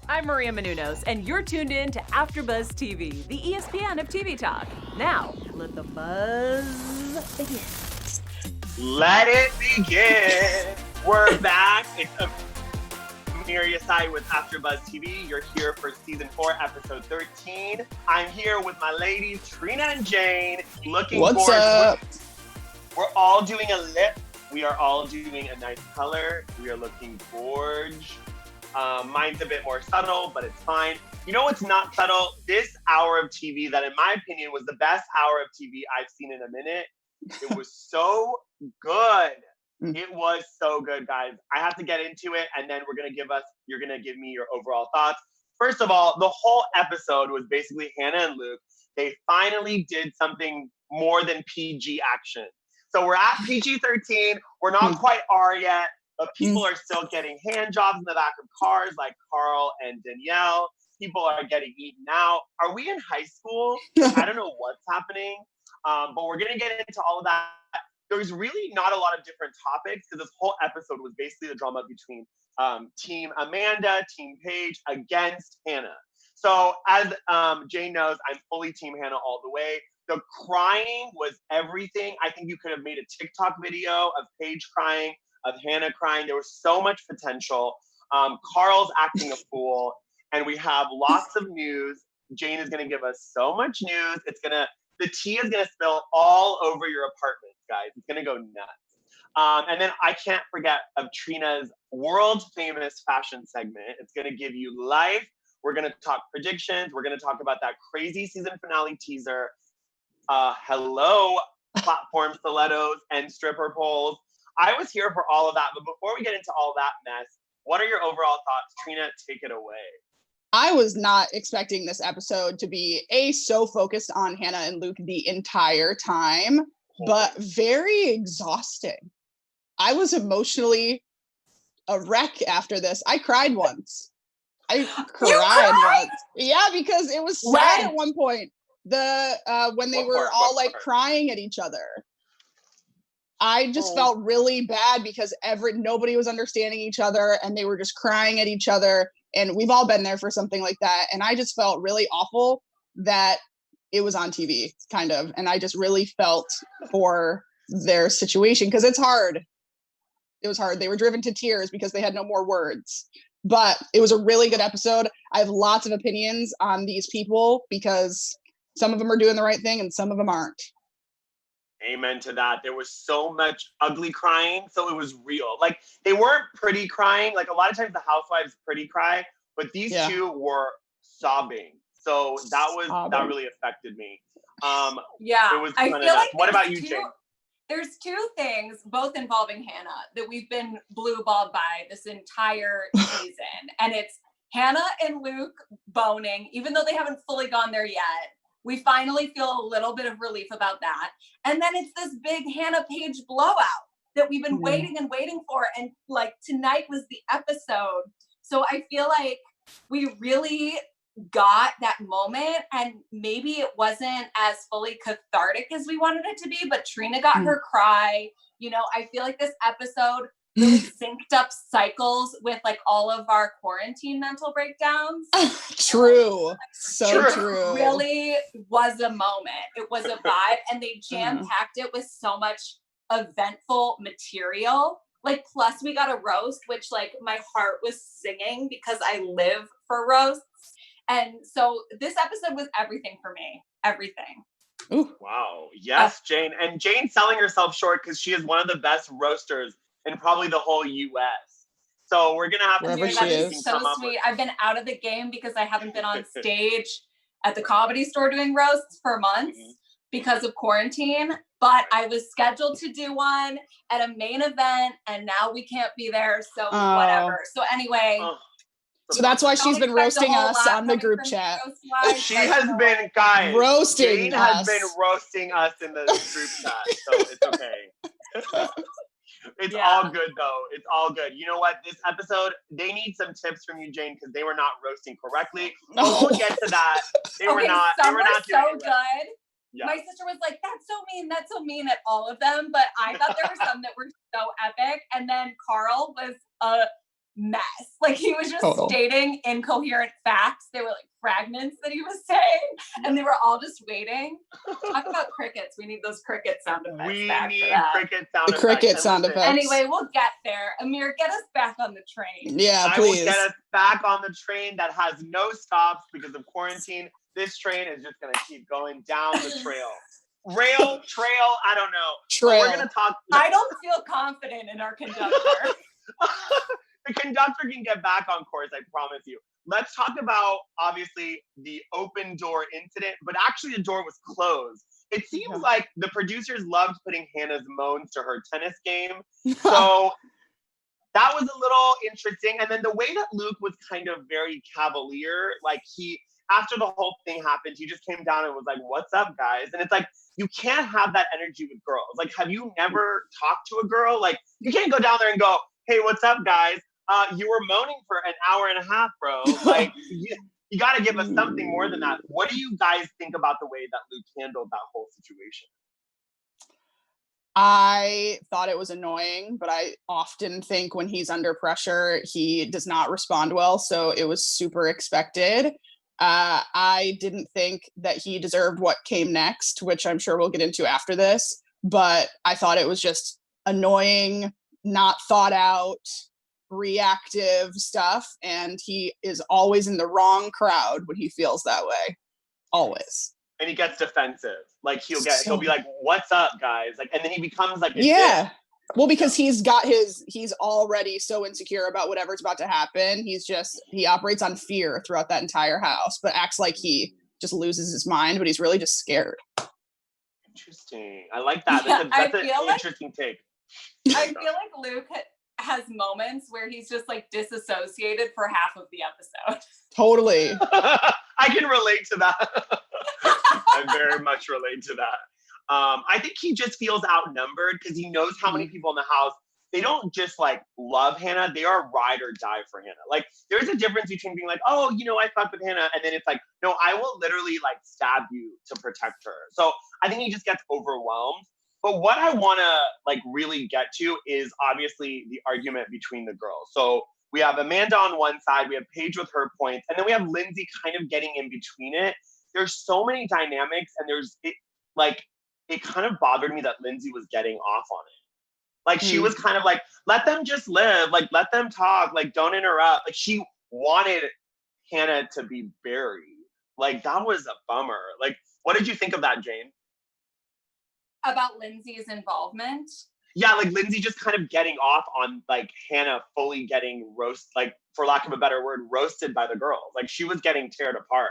I'm Maria Menounos, and you're tuned in to AfterBuzz TV, the ESPN of TV talk. Now, let the buzz begin. Let it begin. We're back. It's Amir with AfterBuzz TV. You're here for season 4, episode 13. I'm here with my ladies, Trina and Jane. What's up? We're all doing a lip. We are all doing a nice color. We are looking gorge. Mine's a bit more subtle, but it's fine. You know what's not subtle? This hour of TV that, in my opinion, was the best hour of TV I've seen in a minute. It was so good. It was so good, guys. I have to get into it, and then you're gonna give me your overall thoughts. First of all, the whole episode was basically Hannah and Luke. They finally did something more than PG action. So we're at PG-13. We're not quite R yet, but people are still getting hand jobs in the back of cars, like Carl and Danielle. People are getting eaten out. Are we in high school? I don't know what's happening, but we're gonna get into all of that. There's really not a lot of different topics because this whole episode was basically the drama between Team Amanda, Team Paige against Hannah. So as Jane knows, I'm fully Team Hannah all the way. The crying was everything. I think you could have made a TikTok video of Paige crying, of Hannah crying. There was so much potential. Carl's acting a fool, and we have lots of news. Jane is going to give us so much news. The tea is going to spill all over your apartment, guys. It's going to go nuts. And then I can't forget of Trina's world famous fashion segment. It's going to give you life. We're going to talk predictions. We're going to talk about that crazy season finale teaser. Hello, platform stilettos and stripper poles. I was here for all of that. But before we get into all that mess, what are your overall thoughts? Trina, take it away. I was not expecting this episode to be so focused on Hannah and Luke the entire time, but very exhausting. I was emotionally a wreck after this. I cried once. I cried once. Yeah, because it was sad at one point. When they were all like crying at each other. I just felt really bad because nobody was understanding each other and they were just crying at each other. And we've all been there for something like that. And I just felt really awful that it was on TV, kind of. And I just really felt for their situation because it's hard. It was hard. They were driven to tears because they had no more words. But it was a really good episode. I have lots of opinions on these people because some of them are doing the right thing and some of them aren't. Amen to that. There was so much ugly crying, so it was real. Like, they weren't pretty crying. Like, a lot of times the housewives pretty cry, but these two were sobbing. So that really affected me. It was kind of nuts. Like what about you, Jane? There's two things, both involving Hannah, that we've been blue balled by this entire season. And it's Hannah and Luke boning, even though they haven't fully gone there yet. We finally feel a little bit of relief about that. And then it's this big Hannah Paige blowout that we've been waiting and waiting for. And like tonight was the episode. So I feel like we really got that moment, and maybe it wasn't as fully cathartic as we wanted it to be, but Trina got her cry. You know, I feel like this episode really synced up cycles with like all of our quarantine mental breakdowns. True. So true. It really was a moment. It was a vibe, and they jam-packed it with so much eventful material. Like, plus we got a roast, which like my heart was singing because I live for roasts. And so this episode was everything for me. Everything. Ooh. Wow. Yes, Jane. And Jane's selling herself short because she is one of the best roasters in probably the whole U.S. So we're gonna have to see that is so sweet. I've been out of the game because I haven't been on stage at the Comedy Store doing roasts for months because of quarantine. But I was scheduled to do one at a main event, and now we can't be there. So whatever. So anyway. So that's why she's been roasting us on the group chat. She has been, guys, roasting Jane has been roasting us in the group chat, so it's okay. It's all good, though. It's all good. You know what? This episode, they need some tips from you, Jane, because they were not roasting correctly. But we'll get to that. They were not. Some were not so good. Yeah. My sister was like, that's so mean at all of them. But I thought there were some that were so epic. And then Carl was mess. Like he was just stating incoherent facts. They were like fragments that he was saying, and they were all just waiting. Talk about crickets. We need those cricket sound effects. We back need for that. cricket sound The effects. cricket sound effects. Anyway, we'll get there. Amir, get us back on the train. Yeah, I please. will get us back on the train that has no stops because of quarantine. This train is just gonna keep going down the trail. Rail, trail, I don't know. Trail. We're gonna talk. I don't feel confident in our conductor. The conductor can get back on course, I promise you. Let's talk about, obviously, the open door incident, but actually the door was closed. It seems like the producers loved putting Hannah's moans to her tennis game. So that was a little interesting. And then the way that Luke was kind of very cavalier, like after the whole thing happened, he just came down and was like, "What's up, guys?" And it's like, you can't have that energy with girls. Like, have you never talked to a girl? Like, you can't go down there and go, "Hey, what's up, guys? You were moaning for an hour and a half, bro." Like, you got to give us something more than that. What do you guys think about the way that Luke handled that whole situation? I thought it was annoying, but I often think when he's under pressure, he does not respond well. So it was super expected. I didn't think that he deserved what came next, which I'm sure we'll get into after this. But I thought it was just annoying, not thought out, reactive stuff. And he is always in the wrong crowd when he feels that way. Always. And he gets defensive. Like he'll be like, "What's up, guys?" Like, and then he becomes like, yeah. Well, because he's already so insecure about whatever's about to happen. He operates on fear throughout that entire house, but acts like he just loses his mind, but he's really just scared. Interesting. I like that. That's an interesting take. I feel like Luke has moments where he's just like disassociated for half of the episode. Totally. I can relate to that. I very much relate to that. I think he just feels outnumbered because he knows how many people in the house, they don't just like love Hannah, they are ride or die for Hannah. Like there's a difference between being like, "Oh, I fuck with Hannah," and then it's like, "No, I will literally like stab you to protect her." So I think he just gets overwhelmed. But what I want to like really get to is obviously the argument between the girls. So we have Amanda on one side, we have Paige with her points, and then we have Lindsay kind of getting in between it. There's so many dynamics, and it kind of bothered me that Lindsay was getting off on it. Like she was kind of like, let them just live, like let them talk, like don't interrupt. Like she wanted Hannah to be buried. Like that was a bummer. Like, what did you think of that, Jane? About Lindsay's involvement? Yeah, like Lindsay just kind of getting off on like Hannah fully getting like for lack of a better word, roasted by the girls. Like she was getting torn apart.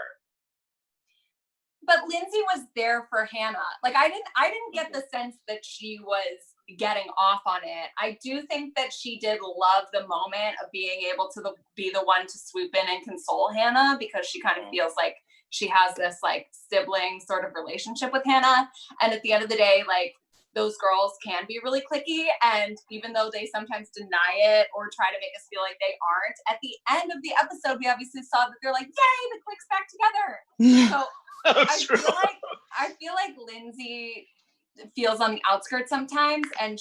But Lindsay was there for Hannah. Like I didn't get the sense that she was getting off on it. I do think that she did love the moment of being able to be the one to swoop in and console Hannah because she kind of feels like she has this like sibling sort of relationship with Hannah. And at the end of the day, like those girls can be really cliquey. And even though they sometimes deny it or try to make us feel like they aren't, at the end of the episode, we obviously saw that they're like, "Yay, the clique's back together." So I feel like Lindsay feels on the outskirts sometimes, and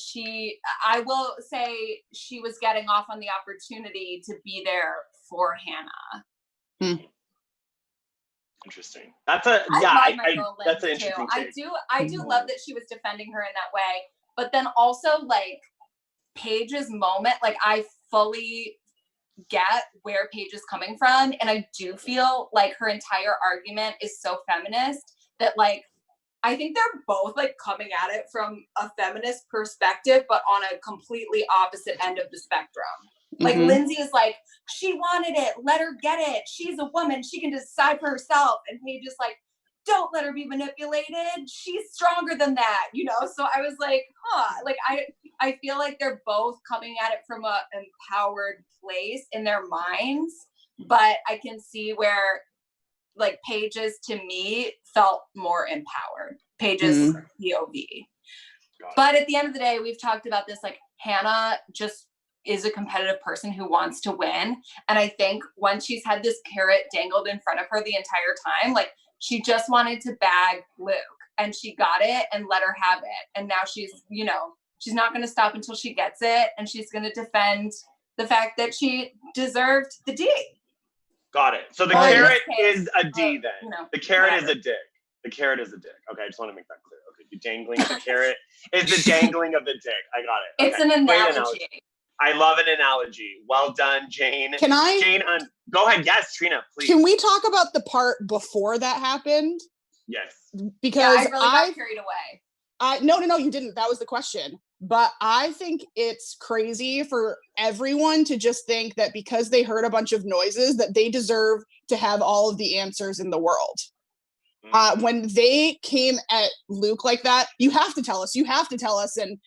I will say she was getting off on the opportunity to be there for Hannah. Interesting. That's an interesting take. I do love that she was defending her in that way, but then also like Paige's moment, like I fully get where Paige is coming from, and I do feel like her entire argument is so feminist that like I think they're both like coming at it from a feminist perspective, but on a completely opposite end of the spectrum. Like Lindsay is like, she wanted it, let her get it. She's a woman, she can decide for herself. And Paige is like, don't let her be manipulated. She's stronger than that, So I was like, like I feel like they're both coming at it from a empowered place in their minds, but I can see where like Paige's to me felt more empowered. Paige's POV. But at the end of the day, we've talked about this, like Hannah just is a competitive person who wants to win. And I think when she's had this carrot dangled in front of her the entire time, like she just wanted to bag Luke and she got it and let her have it. And now she's, she's not going to stop until she gets it. And she's going to defend the fact that she deserved the D. Got it. So the carrot is a D then. The carrot is a dick. The carrot is a dick. Okay, I just want to make that clear. Okay, the dangling of the carrot is the dangling of the dick. I got it. It's an analogy. I love an analogy. Well done, Jane. Can I? Jane, go ahead. Yes, Trina, please. Can we talk about the part before that happened? Yes. Because I really got carried away. No, you didn't. That was the question. But I think it's crazy for everyone to just think that because they heard a bunch of noises that they deserve to have all of the answers in the world. When they came at Luke like that, you have to tell us, and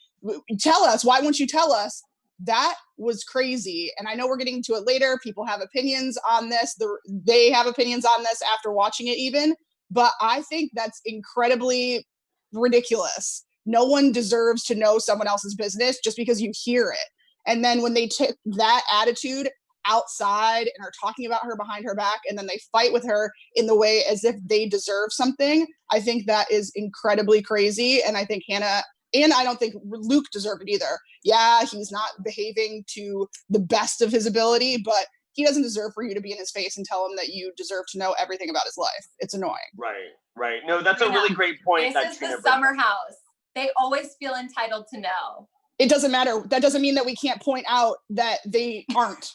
tell us, why won't you tell us? That was crazy. And I know we're getting to it later. People have opinions on this. They have opinions on this after watching it even. But I think that's incredibly ridiculous. No one deserves to know someone else's business just because you hear it. And then when they took that attitude outside and are talking about her behind her back, and then they fight with her in the way as if they deserve something, I think that is incredibly crazy. And I think Hannah, and I don't think Luke deserved it either. Yeah, he's not behaving to the best of his ability, but he doesn't deserve for you to be in his face and tell him that you deserve to know everything about his life. It's annoying. Right. No, that's a really great point. This is the summer house. They always feel entitled to know. It doesn't matter. That doesn't mean that we can't point out that they aren't.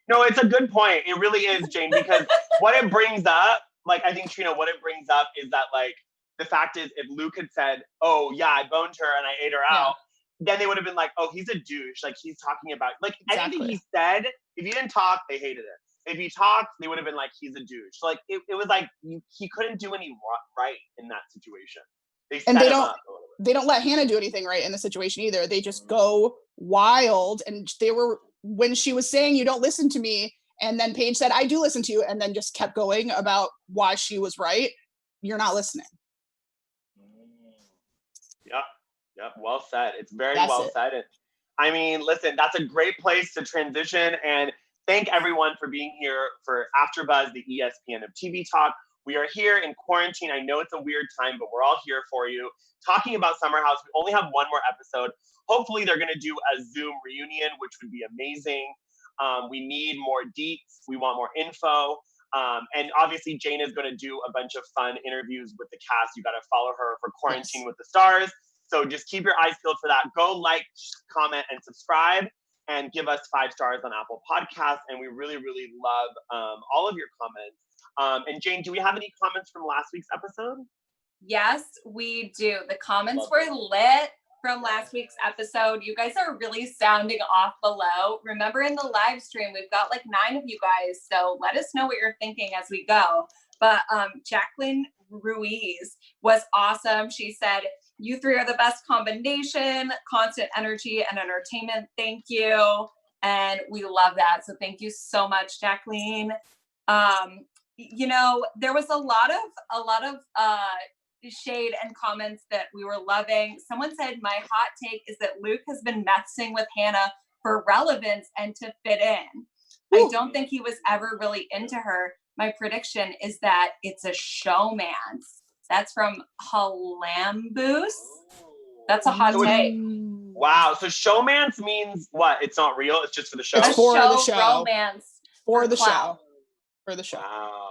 No, it's a good point. It really is, Jane, because what it brings up, like, I think, Trina, what it brings up is that, like, the fact is, if Luke had said, oh, yeah, I boned her and I ate her out, then they would have been like, oh, he's a douche. Like, he's talking about, like, anything he said, if he didn't talk, they hated it. If he talked, they would have been like, he's a douche. Like, it was like, he couldn't do any right in that situation. They don't let Hannah do anything right in the situation either. They just go wild. And when she was saying, you don't listen to me, and then Paige said, I do listen to you, and then just kept going about why she was right, you're not listening. Yep. Well said. It's very well said. I mean, listen, that's a great place to transition, and thank everyone for being here for AfterBuzz, the ESPN of TV talk. We are here in quarantine. I know it's a weird time, but we're all here for you. Talking about Summer House, we only have one more episode. Hopefully they're going to do a Zoom reunion, which would be amazing. We need more deets. We want more info. And obviously Jane is going to do a bunch of fun interviews with the cast. You got to follow her for Quarantine with the Stars. So just keep your eyes peeled for that. Go like, comment, and subscribe, and give us 5 stars on Apple Podcasts. And we really, really love all of your comments. And Jane, do we have any comments from last week's episode? Yes, we do. The comments were lit from last week's episode. You guys are really sounding off below. Remember, in the live stream, we've got like 9 of you guys. So let us know what you're thinking as we go. But Jacqueline Ruiz was awesome. She said, you 3 are the best combination, constant energy and entertainment. Thank you. And we love that. So thank you so much, Jacqueline. You know, there was a lot of shade and comments that we were loving. Someone said, my hot take is that Luke has been messing with Hannah for relevance and to fit in. Ooh. I don't think he was ever really into her. My prediction is that it's a showmance. That's from Halambus. That's a hot take. Wow. So showmance means what? It's not real. It's just for the show. It's for the show. Romance. For the show. For the show. Wow.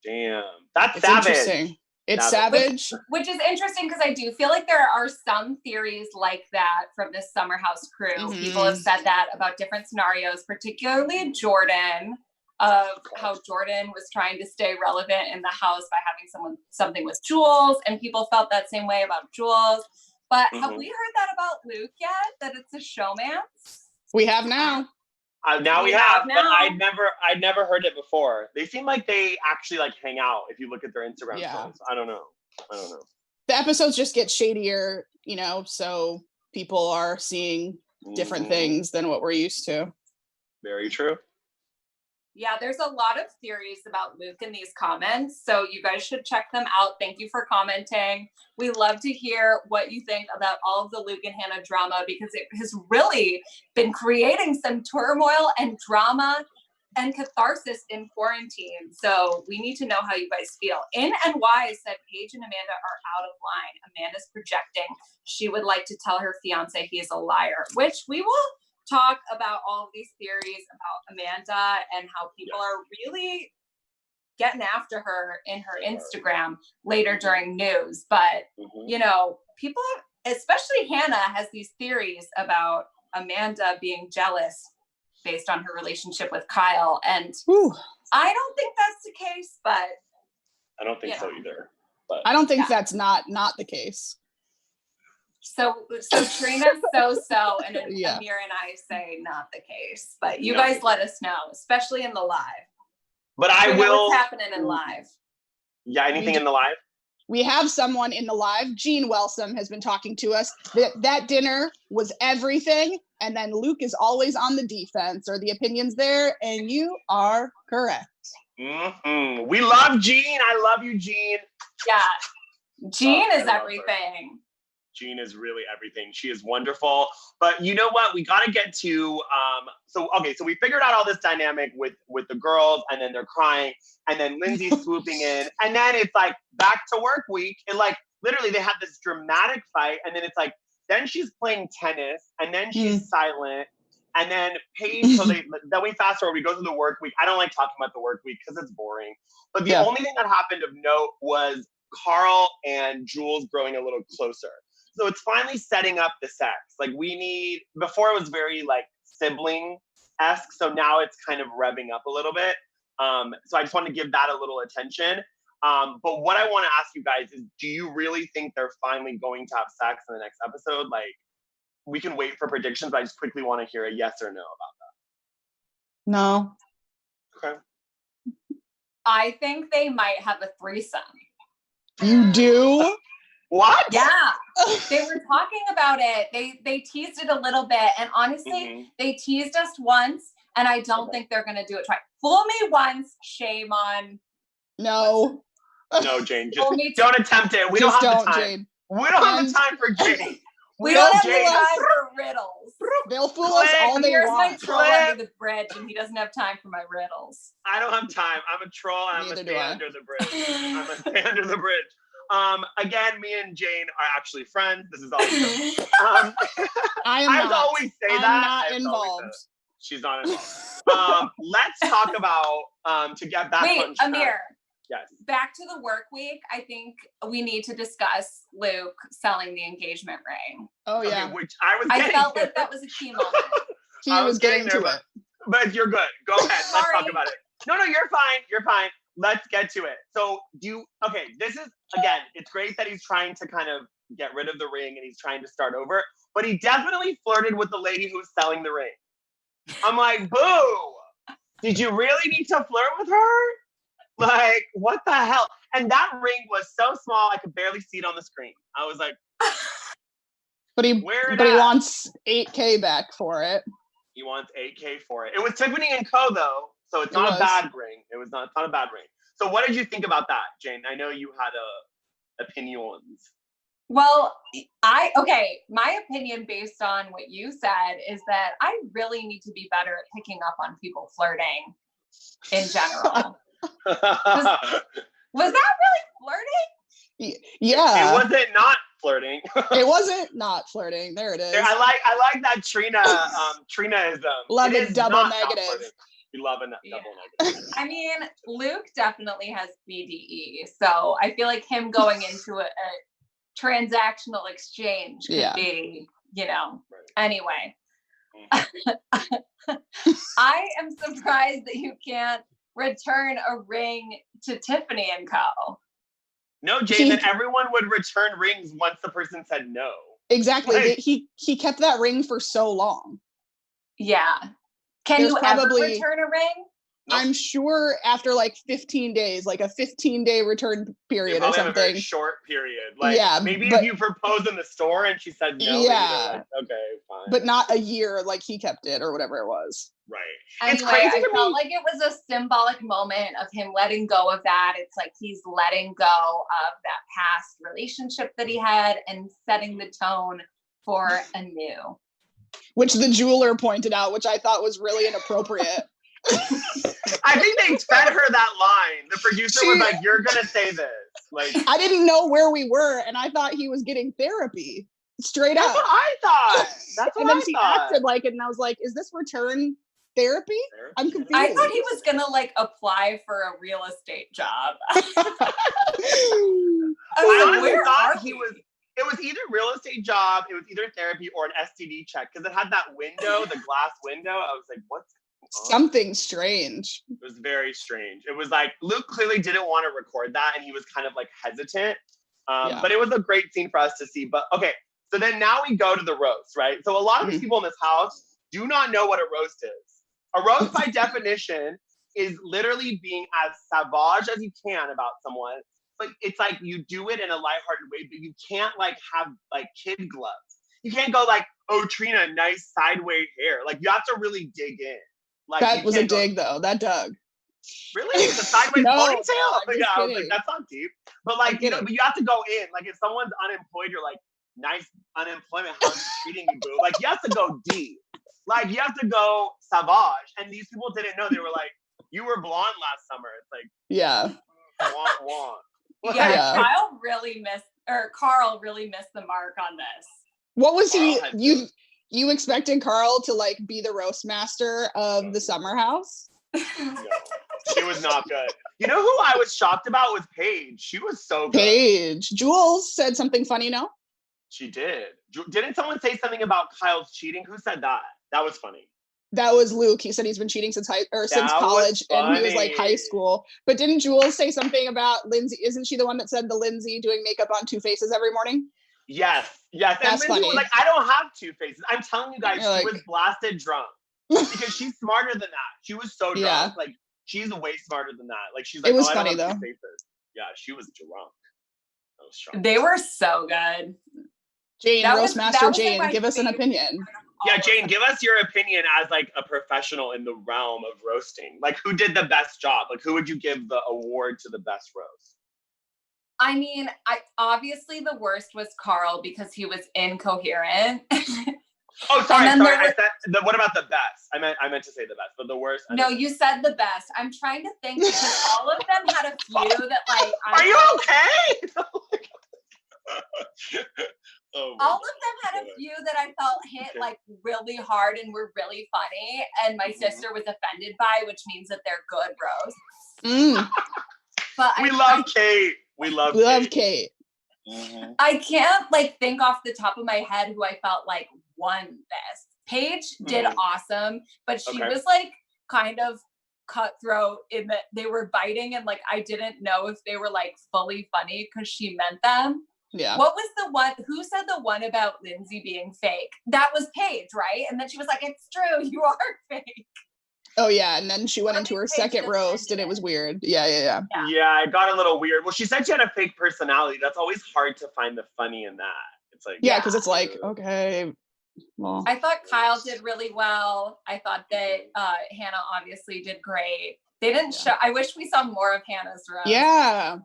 Damn. That's it's savage. Interesting. It's savage. Which is interesting because I do feel like there are some theories like that from this Summer House crew. Mm-hmm. People have said that about different scenarios, particularly Jordan, of how Jordan was trying to stay relevant in the house by having something with Jules, and people felt that same way about Jules. But have we heard that about Luke yet? That it's a showmance? We have now. Now we have, but I'd never heard it before. They seem like they actually like hang out if you look at their Instagram posts. I don't know. The episodes just get shadier, you know, so people are seeing different things than what we're used to. Very true. Yeah, there's a lot of theories about Luke in these comments, so you guys should check them out. Thank you for commenting. We love to hear what you think about all of the Luke and Hannah drama, because it has really been creating some turmoil and drama and catharsis in quarantine. So we need to know how you guys feel. In NY said Paige and Amanda are out of line. Amanda's projecting. She would like to tell her fiance he is a liar, which we will talk about all of these theories about Amanda and how people are really getting after her in her Instagram later during news. But, you know, people, especially Hannah, has these theories about Amanda being jealous based on her relationship with Kyle. And I don't think that's the case, but I don't think so either. But I don't think that's not the case. So Trina's so, and Amir and I say not the case. But you guys let us know, especially in the live. But I will. What's happening in live? Yeah, anything in the live? We have someone in the live. Gene Wellsome has been talking to us. That dinner was everything. And then Luke is always on the defense. Are the opinions there? And you are correct. We love Gene. I love you, Gene. Yeah. Gene is everything. Gene is really everything. She is wonderful. But you know what? We got to get to, so we figured out all this dynamic with the girls, and then they're crying, and then Lindsay's swooping in, and then it's like back to work week. And like literally they have this dramatic fight, and then it's like, then she's playing tennis, and then she's silent. And then Paige, then we fast forward, we go through the work week. I don't like talking about the work week because it's boring. But the only thing that happened of note was Carl and Jules growing a little closer. So it's finally setting up the sex. Like before it was very like sibling-esque. So now it's kind of revving up a little bit. So I just want to give that a little attention. But what I want to ask you guys is, do you really think they're finally going to have sex in the next episode? Like, we can wait for predictions, but I just quickly want to hear a yes or no about that. No. Okay. I think they might have a threesome. You do? What? Yeah. They were talking about it. They teased it a little bit. And honestly, they teased us once, and I don't think they're going to do it twice. Fool me once, shame on. No. No, Jane. Just don't attempt it. We don't have the time. Jane. We don't have the time for Jane. We don't have the time for riddles. They'll fool us all they Here's want. my troll under the bridge, and he doesn't have time for my riddles. I don't have time. I'm a troll, and I'm going to stay under the bridge. I'm going to stay under the bridge. Again, me and Jane are actually friends. This is all. I always say that. I'm not involved. She's not involved. Let's talk about to get back. Wait, Amir. Yes. Back to the work week. I think we need to discuss Luke selling the engagement ring. Oh yeah, okay, which I felt like that was a key moment. He was getting to it. But you're good. Go ahead. Let's talk about it. No, you're fine. You're fine. Let's get to it. So this is, again, it's great that he's trying to kind of get rid of the ring and he's trying to start over, but he definitely flirted with the lady who was selling the ring. I'm like, boo, did you really need to flirt with her? Like, what the hell? And that ring was so small, I could barely see it on the screen. I was like, but he wants $8K back for it. He wants $8K for it. It was Tiffany & Co. though. So it's not a bad ring. It's not a bad ring. So what did you think about that, Jane? I know you had opinions. Well, my opinion based on what you said is that I really need to be better at picking up on people flirting in general. Was that really flirting? Yeah. It wasn't not flirting. It wasn't not flirting. There it is. I like that Trina-ism. Love it double negative. We love a double negative. I mean, Luke definitely has BDE, so I feel like him going into a transactional exchange could be, Anyway, I am surprised that you can't return a ring to Tiffany & Co. No, Jane, that everyone would return rings once the person said no. Exactly. Like, he kept that ring for so long. Yeah. Can you ever return a ring? I'm sure after like 15 days, like a 15-day return period or something. Have a very short period. Like, maybe if you propose in the store and she said no. Yeah. Like, okay, fine. But not a year like he kept it or whatever it was. Right. Anyway, it's crazy I felt like it was a symbolic moment of him letting go of that. It's like he's letting go of that past relationship that he had and setting the tone for a new. Which the jeweler pointed out, which I thought was really inappropriate. I think they fed her that line. The producer was like, "You're gonna say this." Like, I didn't know where we were, and I thought he was getting therapy. Straight That's up. what I thought. That's what And then I she thought. acted like it, and I was like, is this return therapy? I'm confused. I thought he was gonna like apply for a real estate job. I honestly where thought are he we? was. It was either real estate job, it was either therapy or an STD check because it had that window, the glass window. I was like, what's going on? Something strange. It was very strange. It was like Luke clearly didn't want to record that and he was kind of like hesitant. But it was a great scene for us to see. But okay, so then now we go to the roast, right? So a lot of these people in this house do not know what a roast is. A roast by definition is literally being as savage as you can about someone. But it's like you do it in a lighthearted way, but you can't like have like kid gloves. You can't go like, oh, Trina, nice sideways hair. Like you have to really dig in. Like That was a dig though. That dug. Really? The sideways No, ponytail? I'm just Yeah, I was kidding. like, that's not deep. But like, you know, but you have to go in. Like if someone's unemployed, you're like, nice unemployment, how's it treating you, boo? Like you have to go deep. Like you have to go savage. And these people didn't know. They were like, you were blonde last summer. It's like, Yeah. wah, wah. Yeah, Carl really missed the mark on this. What was he? Carl had You expected Carl to like be the roast master of the summer house? No, she was not good. You know who I was shocked about was Paige. She was so good. Paige. Jules said something funny, no? She did. Didn't someone say something about Kyle's cheating? Who said that? That was funny. That was Luke. He said he's been cheating since college, and he was like high school. But didn't Jules say something about Lindsay? Isn't she the one that said the Lindsay doing makeup on Two Faces every morning? Yes. And That's Lindsay funny. was like, I don't have two faces. I'm telling you guys, You're she like- was blasted drunk. Because she's smarter than that. She was so drunk. Yeah. Like, she's way smarter than that. Like, she's like, It was I funny, don't have though. two faces. Yeah, she was drunk. That was shocked. They were so good. Jane, That was Roastmaster like Jane, my give us an favorite opinion. Yeah, all of Jane, them. give us your opinion as like a professional in the realm of roasting. Like, who did the best job? Like, who would you give the award to the best roast? I mean, obviously the worst was Carl because he was incoherent. Oh, sorry. And then I said. What about the best? I meant to say the best, but the worst. No, you said the best. I'm trying to think because all of them had a few that like. Are you okay? Oh my All of them had a God. few that I felt hit like really hard and were really funny, and my sister was offended by, which means that they're good roasts. But We love Kate. We love Kate. Mhm. I can't like think off the top of my head who I felt like won this. Paige did awesome, but she was like kind of cutthroat in that they were biting and like I didn't know if they were like fully funny because she meant them. Yeah. What was the one? Who said the one about Lindsay being fake? That was Paige, right? And then she was like, "It's true, you are fake." Oh yeah, and then she went I into think her Paige second just roast, and ended it was it. weird. Yeah. Yeah, it got a little weird. Well, she said she had a fake personality. That's always hard to find the funny in that. It's like Yeah, because it's like, okay, well, I thought Kyle did really well. I thought that Hannah obviously did great. They didn't show. I wish we saw more of Hannah's roast. yeah.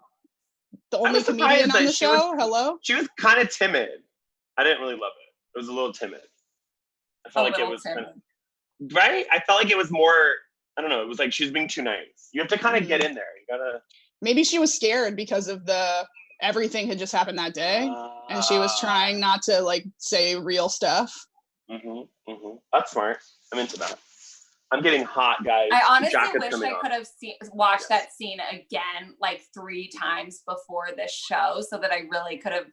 The only was surprised comedian on that the she was- show. Hello. she was kind of timid. I didn't really love it. It was a little timid. I felt like it was timid. right. I felt like it was more. I don't know. It was like she's being too nice. You have to kind of get in there. You gotta. Maybe she was scared because of everything had just happened that day, and she was trying not to like say real stuff. That's smart. I'm into that. I'm getting hot, guys. I honestly Jacket's wish coming I on. could have watched that scene again like 3 times before this show so that I really could have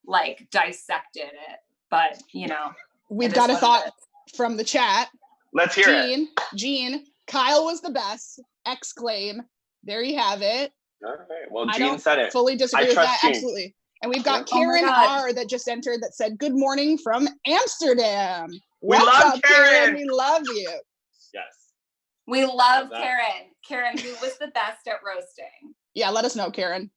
like dissected it. But you know, We've it got a is what thought it is. from the chat. Let's hear it. Gene, Kyle was the best! Exclaim. There you have it. All right. Well, I Gene don't said it. fully disagree I with trust that. Gene. Absolutely. And we've got Oh my Karen God. R that just entered that said, "Good morning from Amsterdam." We What's love up, Karen. We love you. Yes. We love Love that. Karen. Karen, who was the best at roasting? Yeah, let us know, Karen.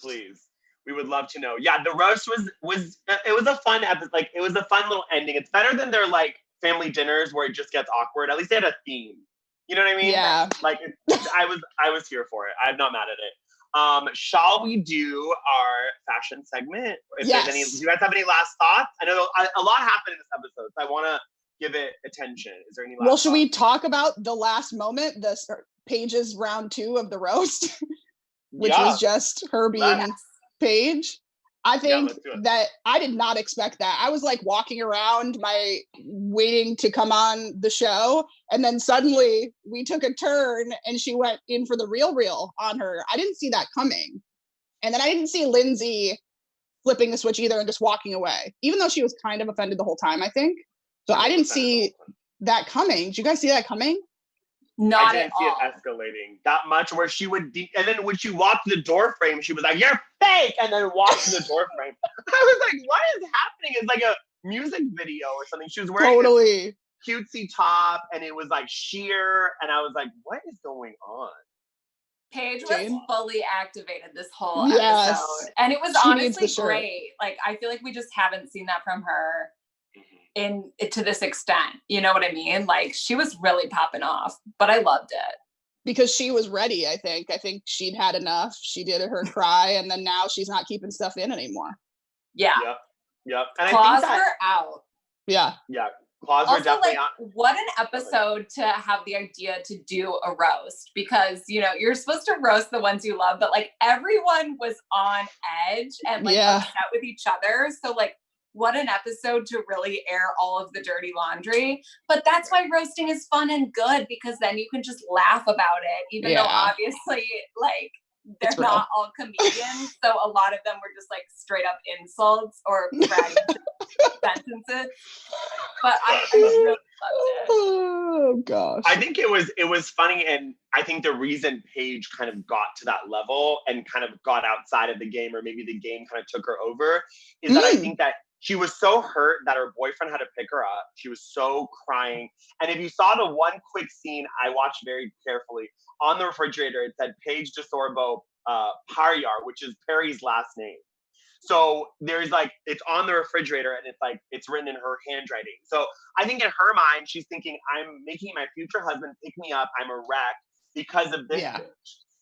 Please. We would love to know. Yeah, the roast was it was a fun episode. Like it was a fun little ending. It's better than their like family dinners where it just gets awkward. At least they had a theme. You know what I mean? Yeah. Like I was here for it. I'm not mad at it. Shall we do our fashion segment? If Yes. there's any, do you guys have any last thoughts? I know a lot happened in this episode, so I want to give it attention. Is there any last Well, should we thoughts? talk about the last moment, the Paige's round 2 of the roast, which Yeah. was just her being Let's. Paige? I think that I did not expect that. I was like walking around waiting to come on the show. And then suddenly we took a turn and she went in for the real on her. I didn't see that coming. And then I didn't see Lindsay flipping the switch either and just walking away, even though she was kind of offended the whole time, I think. So I didn't see that coming. Did you guys see that coming? Not I didn't see it escalating that much where she would, and then when she walked the door frame, she was like, "You're fake," and then walked to the door frame. I was like, what is happening? It's like a music video or something. She was wearing a cutesy top and it was like sheer, and I was like, what is going on? Paige was fully activated this whole episode. And it was honestly great. Like, I feel like we just haven't seen that from her to this extent. You know what I mean? Like, she was really popping off, but I loved it. Because she was ready, I think. I think she'd had enough. She did her cry, and then now she's not keeping stuff in anymore. Yeah. Yep. And claws were out. Yeah. Claws were definitely out. What an episode to have the idea to do a roast, because, you know, you're supposed to roast the ones you love, but like everyone was on edge and like upset with each other. So like, what an episode to really air all of the dirty laundry. But that's why roasting is fun and good, because then you can just laugh about it, even though obviously like they're not all comedians. So a lot of them were just like straight up insults or sentences. But I really loved it. Oh gosh. I think it was funny, and I think the reason Paige kind of got to that level and kind of got outside of the game, or maybe the game kind of took her over, is that I think that she was so hurt that her boyfriend had to pick her up. She was so crying. And if you saw the one quick scene I watched very carefully, on the refrigerator, it said Paige DeSorbo Paryar, which is Perry's last name. So there's like, it's on the refrigerator and it's like, it's written in her handwriting. So I think in her mind, she's thinking, I'm making my future husband pick me up. I'm a wreck because of this bitch.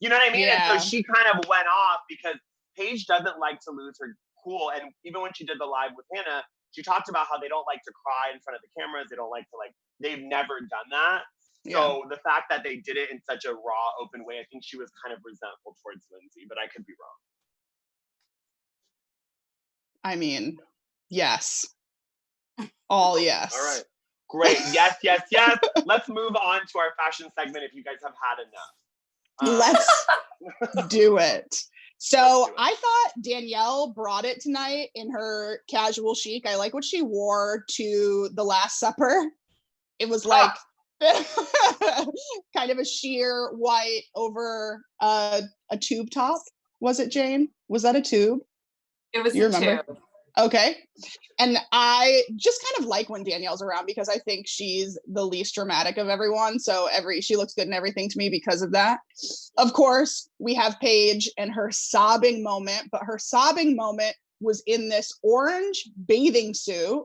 You know what I mean? Yeah. And so she kind of went off because Paige doesn't like to lose her cool. And even when she did the live with Hannah, she talked about how they don't like to cry in front of the cameras. They don't like to they've never done that. So the fact that they did it in such a raw, open way, I think she was kind of resentful towards Lindsay, but I could be wrong. I mean, yes. All yes. All right. Great. Yes. Let's move on to our fashion segment if you guys have had enough. Let's do it. So I thought Danielle brought it tonight in her casual chic. I like what she wore to the Last Supper. It was like kind of a sheer white over a tube top. Was it, Jane? Was that a tube? It was a tube. Okay. And I just kind of like when Danielle's around because I think she's the least dramatic of everyone. So she looks good in everything to me because of that. Of course, we have Paige and her sobbing moment, but her sobbing moment was in this orange bathing suit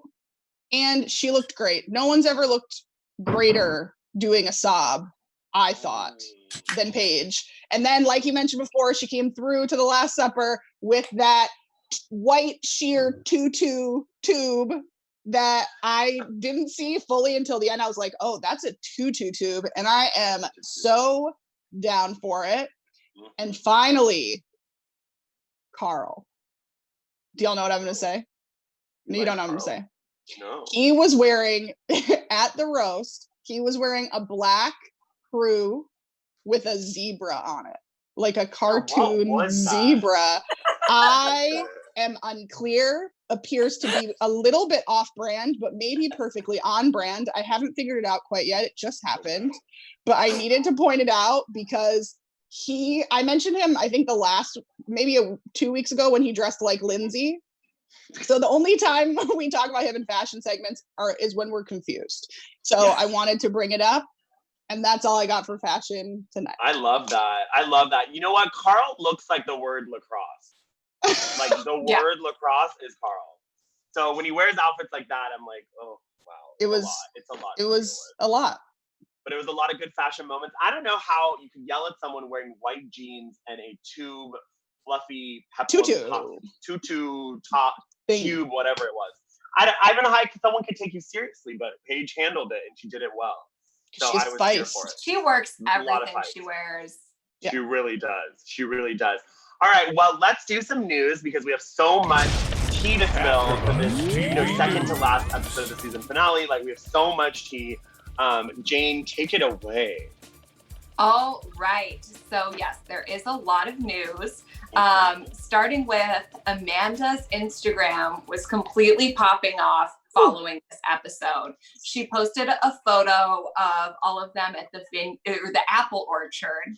and she looked great. No one's ever looked greater doing a sob, I thought, than Paige. And then, like you mentioned before, she came through to the Last Supper with that white sheer tutu tube that I didn't see fully until the end. I was like, oh, that's a tutu tube. And I am so down for it. And finally, Carl. Do y'all know what I'm going to say? No, you don't know what I'm going to say. No. He was wearing, at the roast, he was wearing a black crew with a zebra on it. Like a cartoon zebra. I am unclear, appears to be a little bit off-brand, but maybe perfectly on-brand. I haven't figured it out quite yet. It just happened. But I needed to point it out because I mentioned him, I think maybe 2 weeks ago when he dressed like Lindsay. So the only time we talk about him in fashion segments is when we're confused. So I wanted to bring it up. And that's all I got for fashion tonight. I love that. You know what? Carl looks like the word lacrosse. Like the word lacrosse is Carl. So when he wears outfits like that, I'm like, oh, wow. It's a lot. It was a lot. But it was a lot of good fashion moments. I don't know how you could yell at someone wearing white jeans and a tube, fluffy tutu top tube, whatever it was. I don't know how someone could take you seriously, but Paige handled it and she did it well. So I was here for it. She works everything she wears. She really does. All right, well, let's do some news because we have so much tea to spill for this, second to last episode of the season finale. Like, we have so much tea. Jane, take it away. All right. So yes, there is a lot of news. Starting with Amanda's Instagram was completely popping off following this episode. She posted a photo of all of them at the apple orchard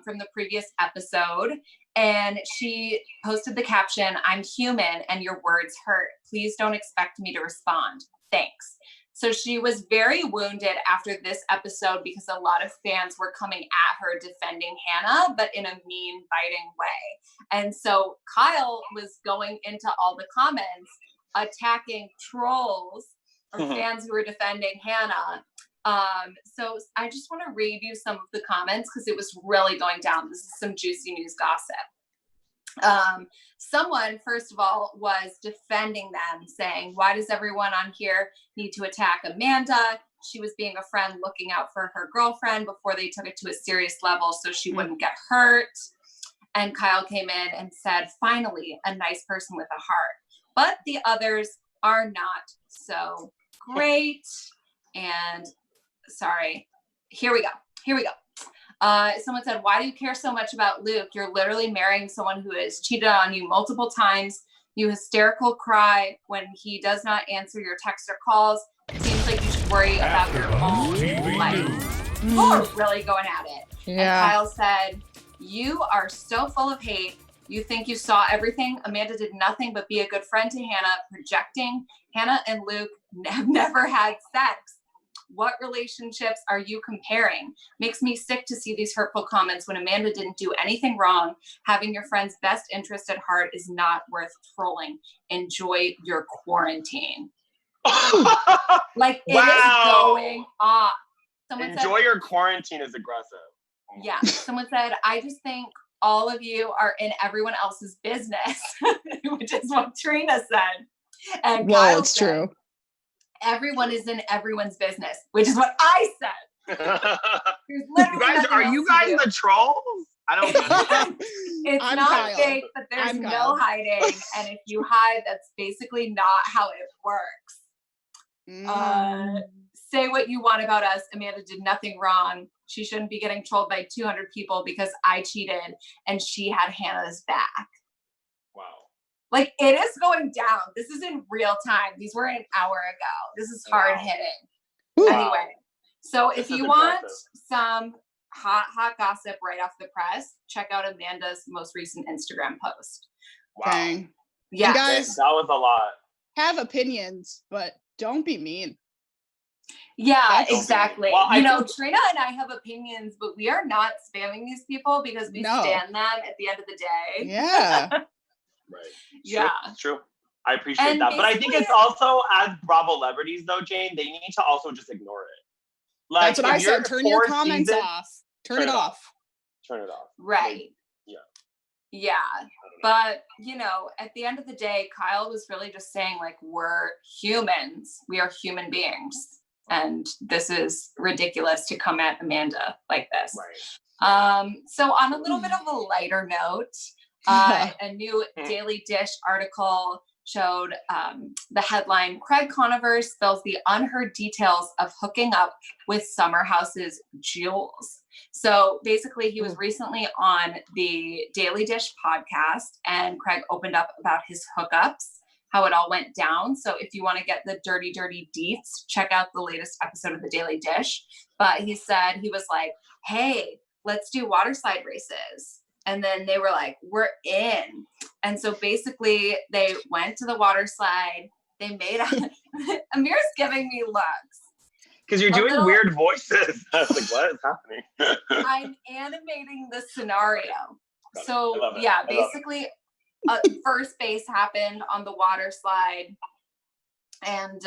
from the previous episode. And she posted the caption, "I'm human and your words hurt. Please don't expect me to respond. Thanks." So she was very wounded after this episode because a lot of fans were coming at her defending Hannah, but in a mean, biting way. And so Kyle was going into all the comments attacking trolls or fans who were defending Hannah. So I just want to read you some of the comments because it was really going down. This is some juicy news gossip. Someone, first of all, was defending them, saying, "Why does everyone on here need to attack Amanda? She was being a friend looking out for her girlfriend before they took it to a serious level so she wouldn't get hurt." And Kyle came in and said, "Finally, a nice person with a heart. But the others are not so great." And sorry, here we go. Someone said, "Why do you care so much about Luke? You're literally marrying someone who has cheated on you multiple times. You hysterical cry when he does not answer your text or calls. It seems like you should worry about your own life." People are really going at it. Yeah. And Kyle said, "You are so full of hate. You think you saw everything. Amanda did nothing but be a good friend to Hannah, projecting. Hannah and Luke have never had sex. What relationships are you comparing? Makes me sick to see these hurtful comments when Amanda didn't do anything wrong. Having your friend's best interest at heart is not worth trolling. Enjoy your quarantine." Like, it is going off. Enjoy your quarantine is aggressive. Yeah. Someone said, "I just think all of you are in everyone else's business," which is what Trina said. And well, Kyle it's said, true. "Everyone is in everyone's business," which is what I said. Are you guys the trolls? I don't know. It's I'm not Kyle. fake, but there's no hiding. And if you hide, that's basically not how it works. Say what you want about us. Amanda did nothing wrong. She shouldn't be getting trolled by 200 people because I cheated and she had Hannah's back. Wow. Like, it is going down. This is in real time. These were an hour ago. This is hard hitting. Wow. Anyway, so if you want some hot gossip right off the press, check out Amanda's most recent Instagram post. Wow. Dang. Yeah. You guys that was a lot. have opinions, but don't be mean. Yeah, exactly. Well, Trina and I have opinions, but we are not spamming these people because we stand them at the end of the day. Yeah. Right. Yeah. It's true. I appreciate that. But I think it's also, as Bravo celebrities, though, Jane, they need to also just ignore it. Like, that's what I said. Turn your comments off. Turn it off. Turn it off. Right. Yeah. Yeah. But, at the end of the day, Kyle was really just saying, like, we're humans. We are human beings. And this is ridiculous to come at Amanda like this. Right. So on a little bit of a lighter note, a new Daily Dish article showed the headline, "Craig Conover spills the unheard details of hooking up with Summer House's Jules." So basically, he was recently on the Daily Dish podcast, and Craig opened up about his hookups, how it all went down. So if you want to get the dirty deets, check out the latest episode of the Daily Dish. But he said, he was like, "Hey, let's do water slide races." And then they were like, "We're in." And so basically they went to the water slide. They made Amir's giving me looks. Because you're doing weird voices. I was like, what is happening? I'm animating the scenario. So yeah, basically first base happened on the water slide. And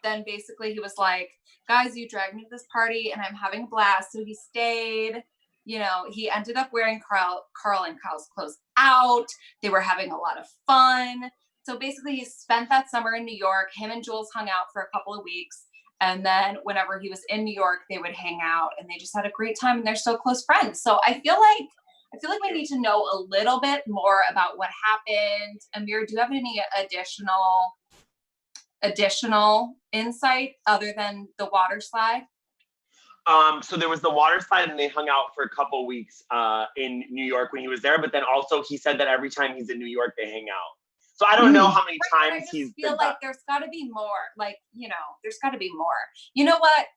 then basically he was like, "Guys, you dragged me to this party and I'm having a blast." So he stayed. He ended up wearing Carl and Kyle's clothes out. They were having a lot of fun. So basically he spent that summer in New York. Him and Jules hung out for a couple of weeks. And then whenever he was in New York, they would hang out and they just had a great time and they're still close friends. So I feel like I feel like we need to know a little bit more about what happened. Amir, do you have any additional insight other than the water slide? So there was the water slide, and they hung out for a couple weeks in New York when he was there. But then also he said that every time he's in New York, they hang out. So I don't know how many times he's been. I feel like there's got to be more. Like, there's got to be more. You know what?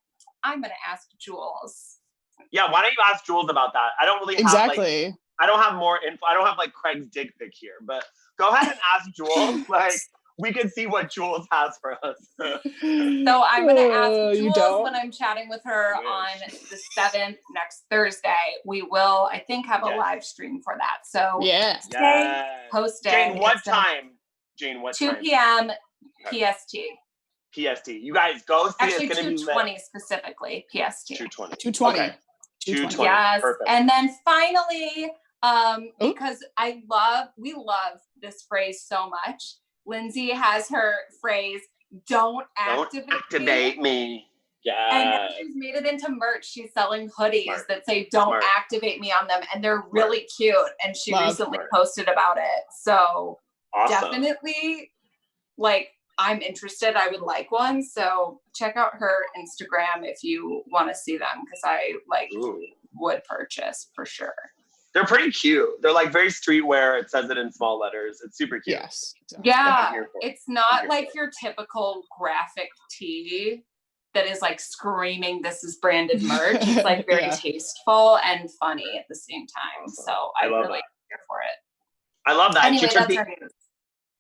I'm gonna ask Jules. Yeah, why don't you ask Jules about that? I don't really have I don't have more info. I don't have like Craig's dick pic here, but go ahead and ask Jules. Like, we can see what Jules has for us. So I'm gonna ask Jules when I'm chatting with her on the 7th next Thursday. We will, I think, have a live stream for that. So post it. Jane, what time? Jane, what 2 time? 2 p.m. PST. PST. You guys go see. Actually, it's gonna 2:20 specifically PST. 2:20. 2:20. Okay. 2:20. Yes. Perfect. And then finally, because we love this phrase so much. Lindsay has her phrase, don't activate me. Yeah. And now she's made it into merch. She's selling hoodies that say don't activate me on them. And they're really cute. And she recently posted about it. So definitely, like, I'm interested. I would like one. So check out her Instagram if you want to see them, because I would purchase for sure. They're pretty cute. They're like very streetwear. It says it in small letters. It's super cute. Yes. Exactly. Yeah. It's not like your typical graphic tee that is like screaming, this is branded merch. It's like very tasteful and funny at the same time. So I really care for it. I love that. Anyway, that's our news.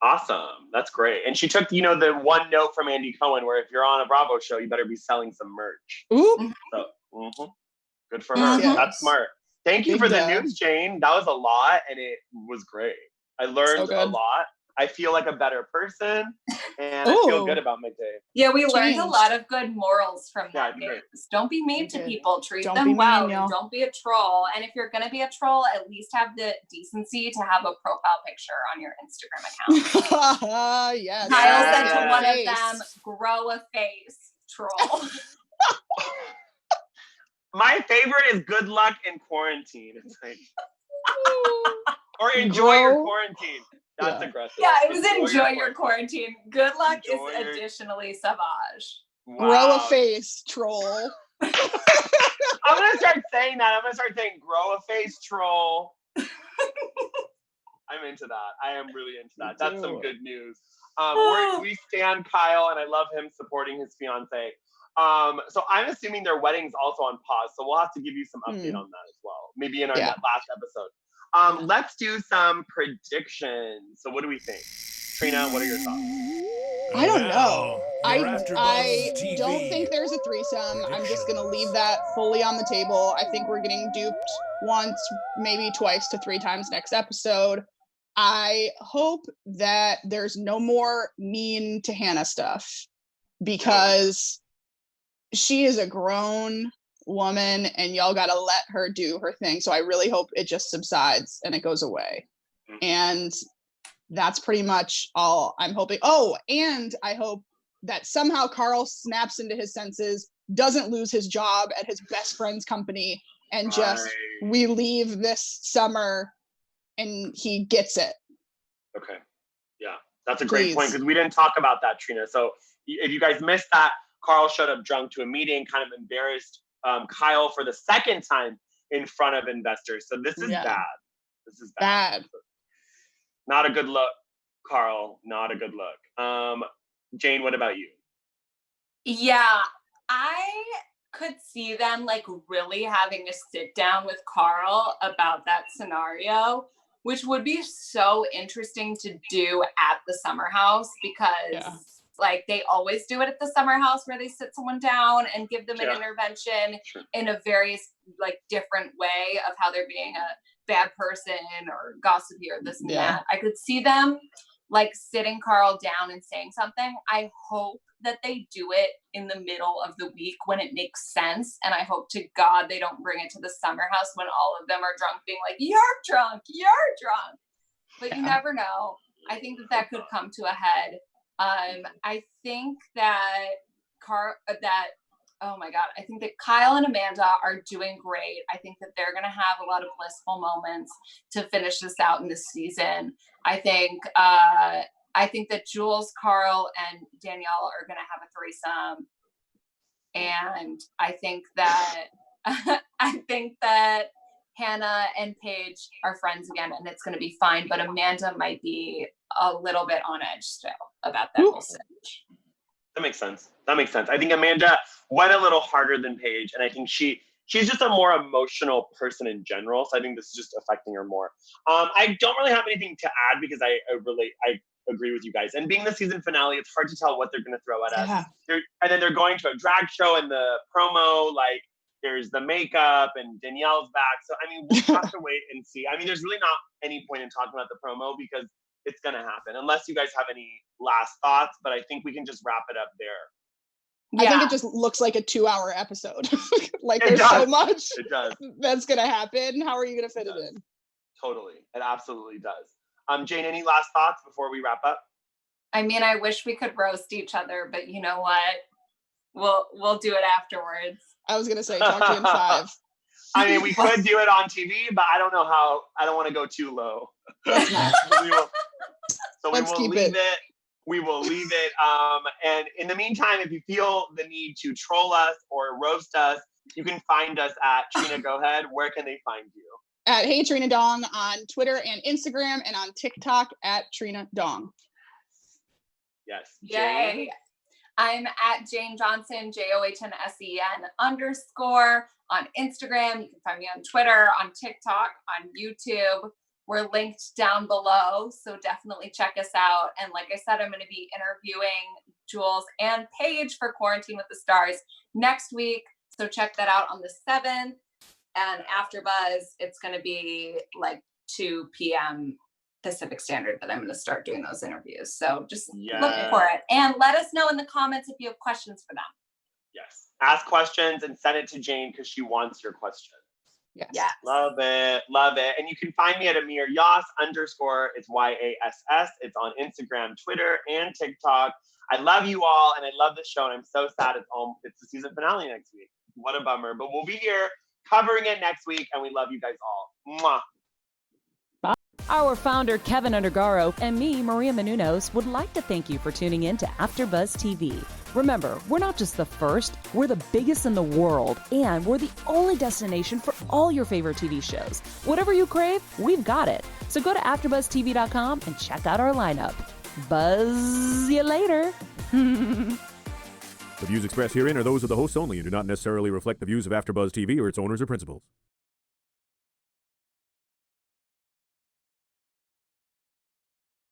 Awesome. That's great. And she took, the one note from Andy Cohen where if you're on a Bravo show, you better be selling some merch. Ooh. So, good for her. Yes. That's smart. Thank you for the news, Jane. That was a lot, and it was great. I learned a lot. I feel like a better person, and I feel good about my day. Yeah, we learned a lot of good morals from that news. Don't be mean to people. Treat them well. Don't be a troll. And if you're going to be a troll, at least have the decency to have a profile picture on your Instagram account. Yes. Kyle said to one of them, grow a face, troll. My favorite is good luck in quarantine. It's like, or enjoy your quarantine. That's aggressive. Yeah, it was enjoy your quarantine. Good luck is additionally savage. Wow. Grow a face, troll. I'm gonna start saying that. I'm gonna start saying grow a face, troll. I'm into that. I am really into that. That's some good news. We stand Kyle, and I love him supporting his fiance. So I'm assuming their wedding's also on pause, so we'll have to give you some update on that as well. Maybe in our last episode. Let's do some predictions. So what do we think? Trina, what are your thoughts? I don't know. I don't think there's a threesome. I'm just going to leave that fully on the table. I think we're getting duped once, maybe twice to 3 times next episode. I hope that there's no more mean to Hannah stuff, because she is a grown woman and y'all got to let her do her thing. So I really hope it just subsides and it goes away. And that's pretty much all I'm hoping. Oh, and I hope that somehow Carl snaps into his senses, doesn't lose his job at his best friend's company, and just we leave this summer and he gets it. Okay. Yeah, that's a great point, because we didn't talk about that, Trina. So if you guys missed that, Carl showed up drunk to a meeting, kind of embarrassed Kyle for the second time in front of investors. So this is bad. This is bad. Not a good look, Carl. Not a good look. Jane, what about you? Yeah, I could see them like really having a sit down with Carl about that scenario, which would be so interesting to do at the summer house, because like they always do it at the summer house where they sit someone down and give them an intervention in a very like different way of how they're being a bad person or gossipy or this and that. I could see them like sitting Carl down and saying something. I hope that they do it in the middle of the week when it makes sense. And I hope to God they don't bring it to the summer house when all of them are drunk being like, you're drunk. But you never know. I think that could come to a head. I think that oh my God, I think that Kyle and Amanda are doing great. I think that they're going to have a lot of blissful moments to finish this out in this season. I think that Jules, Carl, and Danielle are going to have a threesome. And I think that Hannah and Paige are friends again, and it's going to be fine. But Amanda might be a little bit on edge still about that whole sitch. That makes sense. I think Amanda went a little harder than Paige, and I think she's just a more emotional person in general. So I think this is just affecting her more. I don't really have anything to add because I agree with you guys. And being the season finale, it's hard to tell what they're going to throw at us. And then they're going to a drag show, and the promo, like, there's the makeup, and Danielle's back. So, I mean, we'll have to wait and see. I mean, there's really not any point in talking about the promo because it's going to happen, unless you guys have any last thoughts. But I think we can just wrap it up there. I think it just looks like a 2-hour episode. Like, It there's does. so much It does. that's going to happen. How are you going to fit it in? Totally. It absolutely does. Jane, any last thoughts before we wrap up? I mean, I wish we could roast each other, but you know what? We'll do it afterwards. I was going to say, talk to you in 5. I mean, we could do it on TV, but I don't know how. I don't want to go too low. Let's not. Let's keep leave it. We will leave it. And in the meantime, if you feel the need to troll us or roast us, you can find us at Trina. Go ahead. Where can they find you? At Hey Trina Dong on Twitter and Instagram, and on TikTok at Trina Dong. Yes. Yay. I'm at Jane Johnson, JOHNSEN _ on Instagram. You can find me on Twitter, on TikTok, on YouTube. We're linked down below, so definitely check us out. And like I said, I'm going to be interviewing Jules and Paige for Quarantine with the Stars next week. So check that out on the 7th. And AfterBuzz, it's going to be like 2 p.m. Pacific Standard that I'm going to start doing those interviews. So just look for it. And let us know in the comments if you have questions for them. Yes. Ask questions and send it to Jane because she wants your questions. Yes. Love it. Love it. And you can find me at Amir Yas _ it's YASS. It's on Instagram, Twitter, and TikTok. I love you all, and I love the show, and I'm so sad it's the season finale next week. What a bummer. But we'll be here covering it next week, and we love you guys all. Mwah. Our founder, Keven Undergaro, and me, Maria Menounos, would like to thank you for tuning in to AfterBuzz TV. Remember, we're not just the first, we're the biggest in the world, and we're the only destination for all your favorite TV shows. Whatever you crave, we've got it. So go to AfterBuzzTV.com and check out our lineup. Buzz you later. The views expressed herein are those of the hosts only and do not necessarily reflect the views of AfterBuzz TV or its owners or principals.